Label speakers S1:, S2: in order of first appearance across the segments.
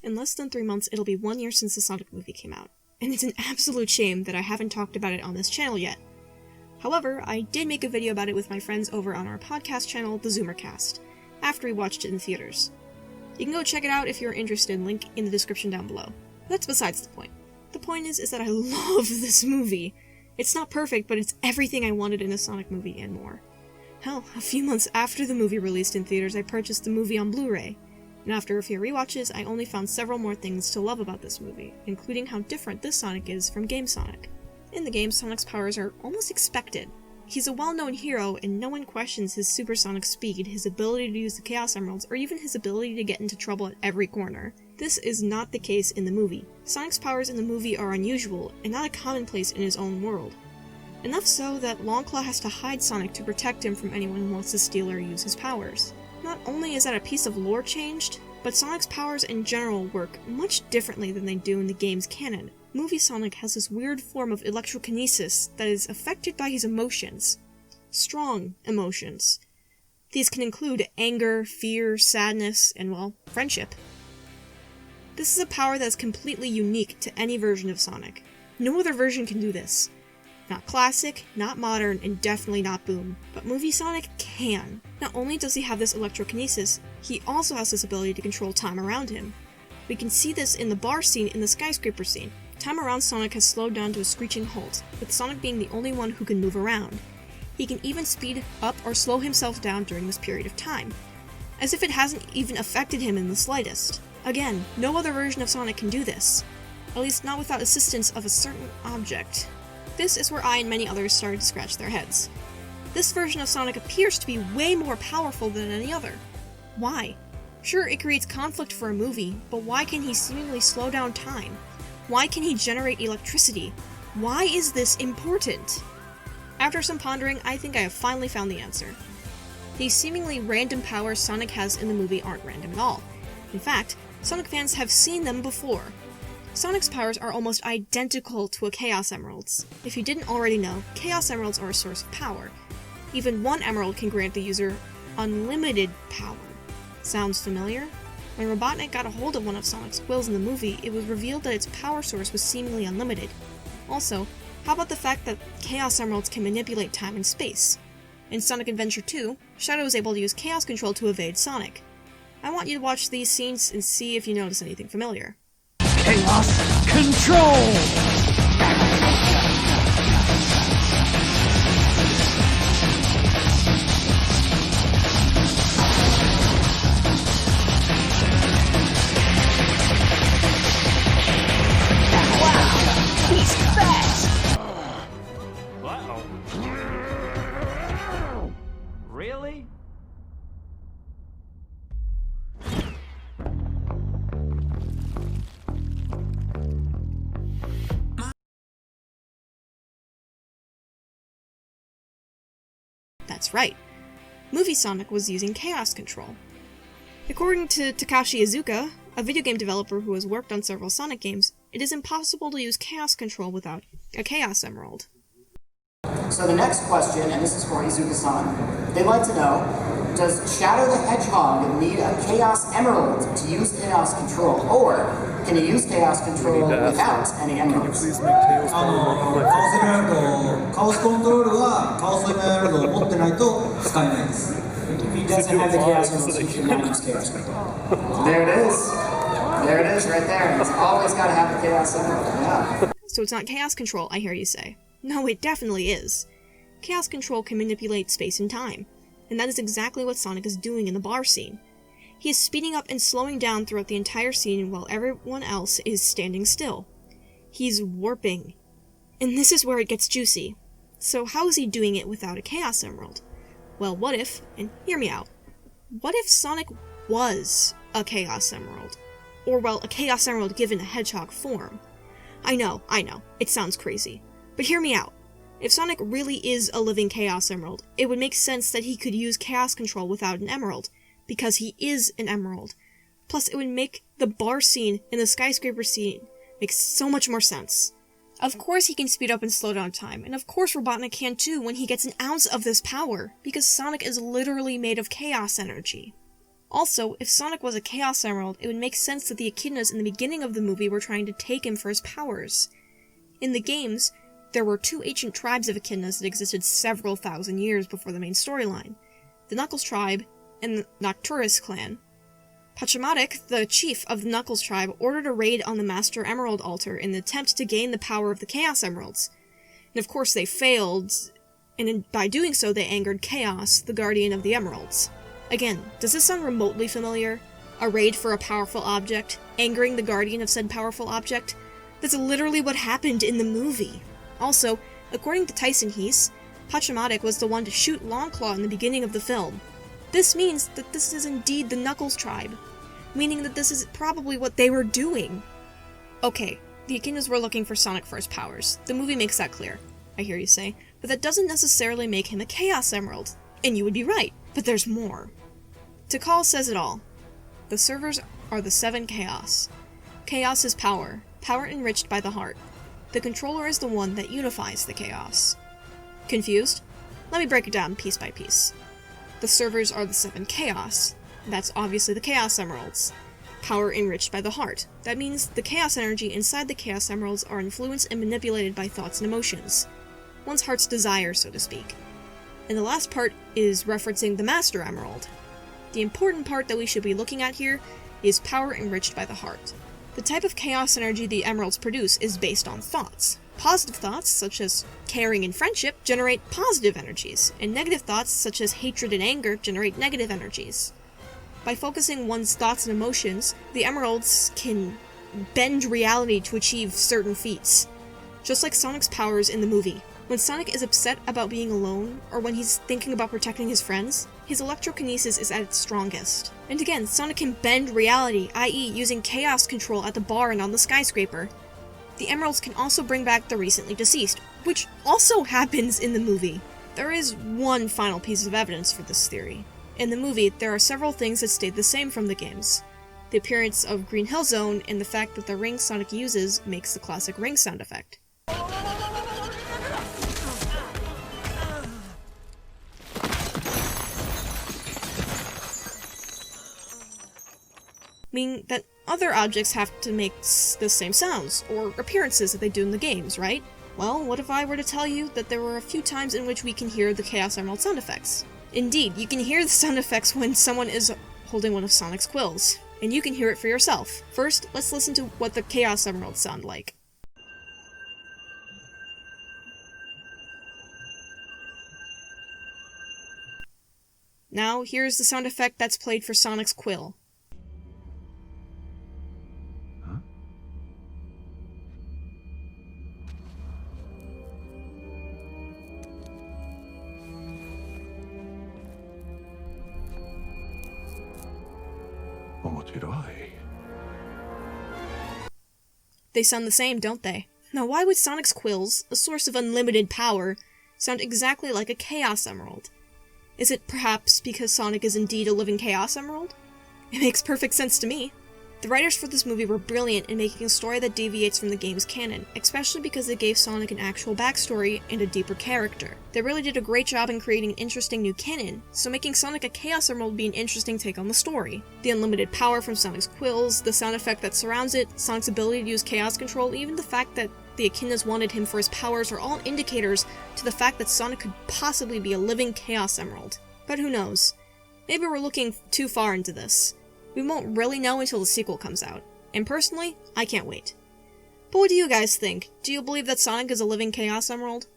S1: In less than 3 months, it'll be 1 year since the Sonic movie came out, and it's an absolute shame that I haven't talked about it on this channel yet. However, I did make a video about it with my friends over on our podcast channel, The Zoomercast, after we watched it in theaters. You can go check it out if you're interested, link in the description down below. That's besides the point. The point is that I love this movie. It's not perfect, but it's everything I wanted in a Sonic movie and more. Hell, a few months after the movie released in theaters, I purchased the movie on Blu-ray, and after a few rewatches, I only found several more things to love about this movie, including how different this Sonic is from Game Sonic. In the game, Sonic's powers are almost expected. He's a well-known hero, and no one questions his supersonic speed, his ability to use the Chaos Emeralds, or even his ability to get into trouble at every corner. This is not the case in the movie. Sonic's powers in the movie are unusual, and not a commonplace in his own world. Enough so that Longclaw has to hide Sonic to protect him from anyone who wants to steal or use his powers. Not only is that a piece of lore changed, but Sonic's powers in general work much differently than they do in the game's canon. Movie Sonic has this weird form of electrokinesis that is affected by his emotions. Strong emotions. These can include anger, fear, sadness, and, well, friendship. This is a power that is completely unique to any version of Sonic. No other version can do this. Not classic, not modern, and definitely not Boom, but Movie Sonic can. Not only does he have this electrokinesis, he also has this ability to control time around him. We can see this in the bar scene in the skyscraper scene. Time around Sonic has slowed down to a screeching halt, with Sonic being the only one who can move around. He can even speed up or slow himself down during this period of time, as if it hasn't even affected him in the slightest. Again, no other version of Sonic can do this, at least not without assistance of a certain object. This is where I and many others started to scratch their heads. This version of Sonic appears to be way more powerful than any other. Why? Sure, it creates conflict for a movie, but why can he seemingly slow down time? Why can he generate electricity? Why is this important? After some pondering, I think I have finally found the answer. These seemingly random powers Sonic has in the movie aren't random at all. In fact, Sonic fans have seen them before. Sonic's powers are almost identical to a Chaos Emerald's. If you didn't already know, Chaos Emeralds are a source of power. Even one emerald can grant the user unlimited power. Sounds familiar? When Robotnik got a hold of one of Sonic's quills in the movie, it was revealed that its power source was seemingly unlimited. Also, how about the fact that Chaos Emeralds can manipulate time and space? In Sonic Adventure 2, Shadow is able to use Chaos Control to evade Sonic. I want you to watch these scenes and see if you notice anything familiar.
S2: Chaos Control!
S3: Really?
S1: That's right. Movie Sonic was using Chaos Control. According to Takashi Iizuka, a video game developer who has worked on several Sonic games, it is impossible to use Chaos Control without a Chaos Emerald.
S4: So the next question, and this is for Iizuka-san, they'd like to know, does Shadow the Hedgehog need a Chaos Emerald to use Chaos Control, or can he use Chaos Control without any emeralds?
S5: カオスコントロールはカオスエメラルドを持ってないと使えないです。
S4: If he doesn't have the Chaos Emeralds, he cannot use Chaos Control. There it is. There it is right there. He's always got to have the Chaos Emerald. Yeah.
S1: So it's not Chaos Control, I hear you say. No, it definitely is. Chaos Control can manipulate space and time, and that is exactly what Sonic is doing in the bar scene. He is speeding up and slowing down throughout the entire scene while everyone else is standing still. He's warping. And this is where it gets juicy. So how is he doing it without a Chaos Emerald? Well, what if, and hear me out, what if Sonic was a Chaos Emerald? Or, well, a Chaos Emerald given a hedgehog form? I know, it sounds crazy. But hear me out. If Sonic really is a living Chaos Emerald, it would make sense that he could use Chaos Control without an emerald, because he is an emerald. Plus, it would make the bar scene and the skyscraper scene make so much more sense. Of course he can speed up and slow down time, and of course Robotnik can too when he gets an ounce of this power, because Sonic is literally made of chaos energy. Also, if Sonic was a Chaos Emerald, it would make sense that the Echidnas in the beginning of the movie were trying to take him for his powers. In the games, there were two ancient tribes of Echidnas that existed several thousand years before the main storyline, the Knuckles tribe and the Nocturus clan. Pachamatic, the chief of the Knuckles tribe, ordered a raid on the Master Emerald altar in an attempt to gain the power of the Chaos Emeralds. And of course they failed, and by doing so they angered Chaos, the guardian of the Emeralds. Again, does this sound remotely familiar? A raid for a powerful object, angering the guardian of said powerful object? That's literally what happened in the movie. Also, according to Tyson Heese, Pachamatic was the one to shoot Longclaw in the beginning of the film. This means that this is indeed the Knuckles tribe, meaning that this is probably what they were doing. Okay, the Echidnas were looking for Sonic for his powers. The movie makes that clear, I hear you say, but that doesn't necessarily make him a Chaos Emerald. And you would be right, but there's more. Tikal says it all. The servers are the 7 Chaos. Chaos is power, power enriched by the heart. The controller is the one that unifies the Chaos. Confused? Let me break it down piece by piece. The servers are the 7 Chaos. That's obviously the Chaos Emeralds. Power enriched by the heart. That means the Chaos energy inside the Chaos Emeralds are influenced and manipulated by thoughts and emotions. One's heart's desire, so to speak. And the last part is referencing the Master Emerald. The important part that we should be looking at here is power enriched by the heart. The type of chaos energy the emeralds produce is based on thoughts. Positive thoughts, such as caring and friendship, generate positive energies, and negative thoughts, such as hatred and anger, generate negative energies. By focusing one's thoughts and emotions, the emeralds can bend reality to achieve certain feats. Just like Sonic's powers in the movie. When Sonic is upset about being alone, or when he's thinking about protecting his friends, his electrokinesis is at its strongest. And again, Sonic can bend reality, i.e. using chaos control at the bar and on the skyscraper. The emeralds can also bring back the recently deceased, which also happens in the movie. There is one final piece of evidence for this theory. In the movie, there are several things that stayed the same from the games. The appearance of Green Hill Zone and the fact that the ring Sonic uses makes the classic ring sound effect. Meaning that other objects have to make the same sounds, or appearances that they do in the games, right? Well, what if I were to tell you that there were a few times in which we can hear the Chaos Emerald sound effects? Indeed, you can hear the sound effects when someone is holding one of Sonic's quills, and you can hear it for yourself. First, let's listen to what the Chaos Emeralds sound like. Now, here's the sound effect that's played for Sonic's quill. They sound the same, don't they? Now why would Sonic's quills, a source of unlimited power, sound exactly like a Chaos Emerald? Is it perhaps because Sonic is indeed a living Chaos Emerald? It makes perfect sense to me. The writers for this movie were brilliant in making a story that deviates from the game's canon, especially because they gave Sonic an actual backstory and a deeper character. They really did a great job in creating an interesting new canon, so making Sonic a Chaos Emerald would be an interesting take on the story. The unlimited power from Sonic's quills, the sound effect that surrounds it, Sonic's ability to use chaos control, even the fact that the Echidnas wanted him for his powers are all indicators to the fact that Sonic could possibly be a living Chaos Emerald. But who knows? Maybe we're looking too far into this. We won't really know until the sequel comes out. And personally, I can't wait. But what do you guys think? Do you believe that Sonic is a living Chaos Emerald?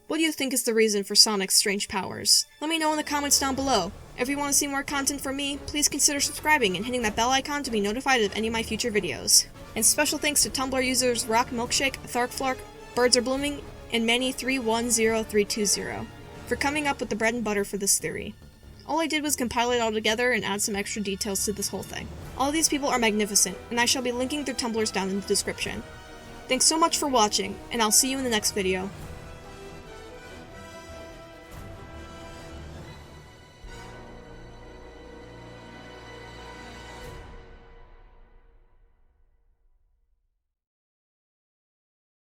S1: What do you think is the reason for Sonic's strange powers? Let me know in the comments down below. If you want to see more content from me, please consider subscribing and hitting that bell icon to be notified of any of my future videos. And special thanks to Tumblr users Rock Milkshake, Tharkflark, Birds Are Blooming, and Manny310320 for coming up with the bread and butter for this theory. All I did was compile it all together and add some extra details to this whole thing. All of these people are magnificent, and I shall be linking their Tumblrs down in the description. Thanks so much for watching, and I'll see you in the next video.